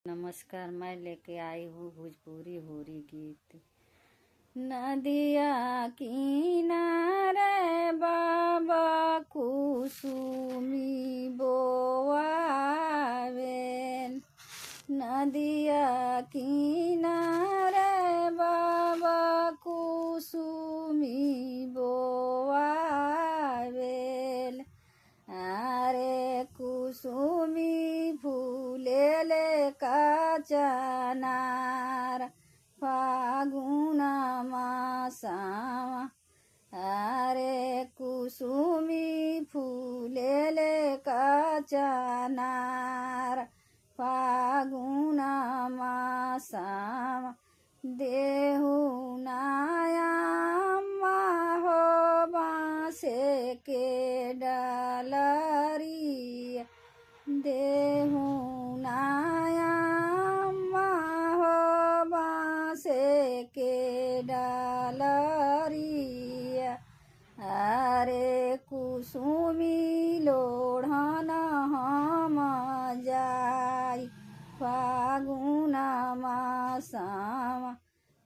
नमस्कार, मैं लेके आई हूँ भोजपुरी होरी गीत। नदिया किनारे बाबा कुसुमी बोआवेल। नदिया किनारे बाबा कुसुमी बोआवेल। आरे कुसुमी फूलेले काचनार फागुन मासावा। आरे कुसुमी फूलेले काचनार फागुन मासावा। देहु नायाम्मा हो बाँसे के डालरिया। देहु नायाम्मा हो बाँसे के डालरिया। आरे कुसुमी लोढ़न हम जाई फागुन मासावा।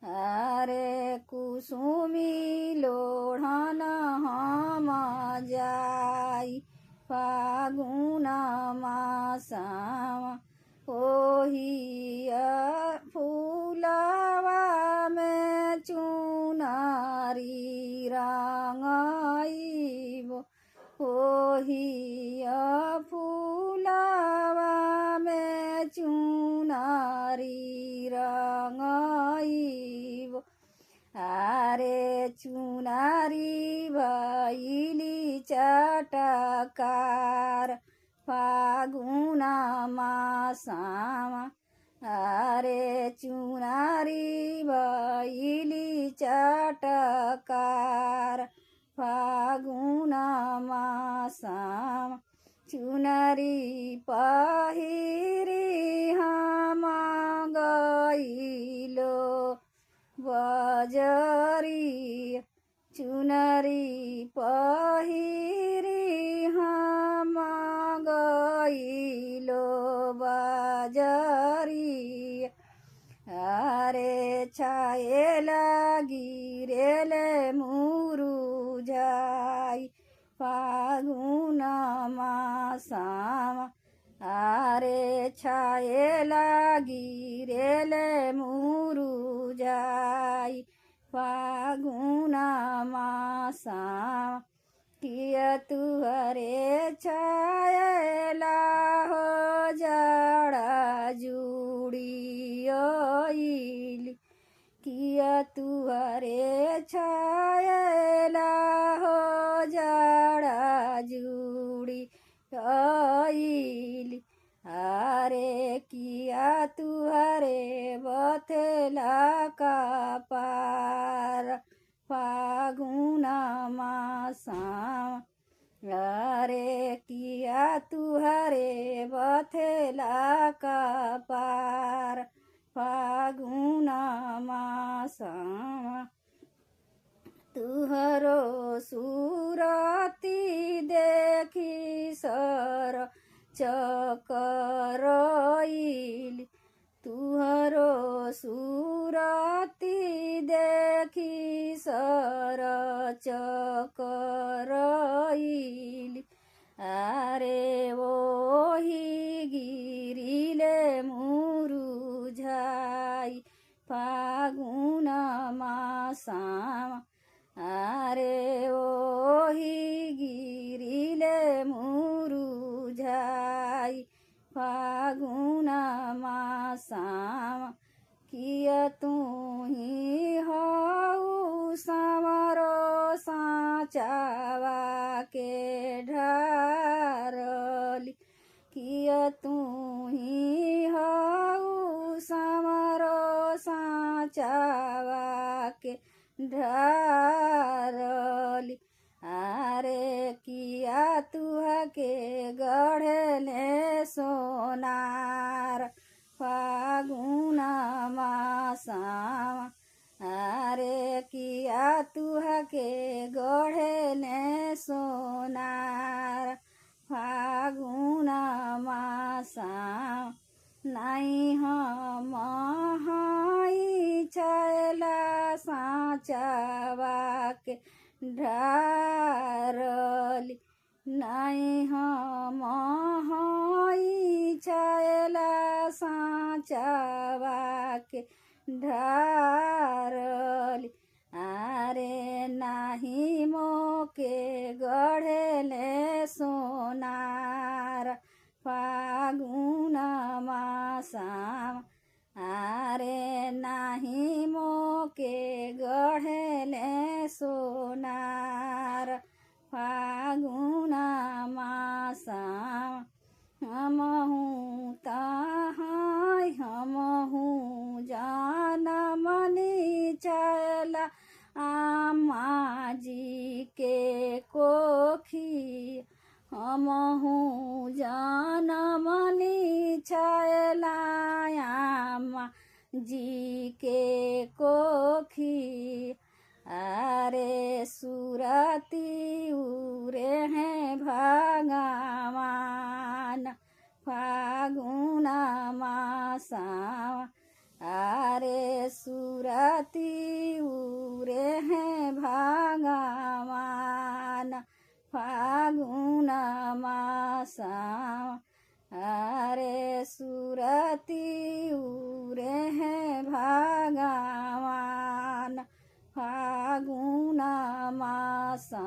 आरे कुसुमी लोढ़न हम जाई फागुन मासावा। ओहिया फूलवा में चुनारी रंगाइबो। ओहिया फूलवा में चुनारी रंगाइबो। आरे चुनारी भइली चटकार फागुन मासावा। आरे चुनारी भइली चटकार फागुन मासावा। चुनरी पहिरी हम गइलो बजरी। चुनरी पहिरी हम गइलो बजरी। आरे छाएला गिरेले मुरुझाई फागुन मासावा। आरे छाएला गिरेले मुरुझाई फागुन मासावा। किया तुहरे छाएला हो जड़ा जुड़ियोइली। किया तुहरे छाएला हो जड़ा जुड़ियोइली। आरे किया तुहरे बथेला कपार फागुन मासावा। आरे किया तुहरे बथेला कपार फागुन मासावा। तुहरो सुरती देखी सर चकरइली। तुहरो सुरती देखी सर चकरइली। आरे ओही गिरिले मुरुझाई फागुन मासावा। आरे ओही गिरिले मुरुझाई फागुन मासावा। किया तुही हऊ समरो साँचावा के ढारली। किया तुही हऊ समरो साँचावा के ढारली। आरे किया तुहा के गढ़ले सोनार फागुन मासावा। आरे किया तुहा के गढ़ले सोनार फागुन मासावा। ना नाई हम हई छैला साँचवा के ढारली नाई हम हई छैला साँचवा के ढारली आरे नाही मोके गढ़ेले सोनार फागुन मासा आरे नाही मोके गढ़ेले सोनार फागुन मासा हमहु तहाई हमहु जनमनी चला आमा जी के कोखी हमहु जनमनी चला आमा जी के कोखी अरे सुरती उरे हैं भगवान फागुन मासा अरे सुरती उरे हैं भगवान फागुन मासा अरे सुरती उरे हैं भगवान फागुन मासा।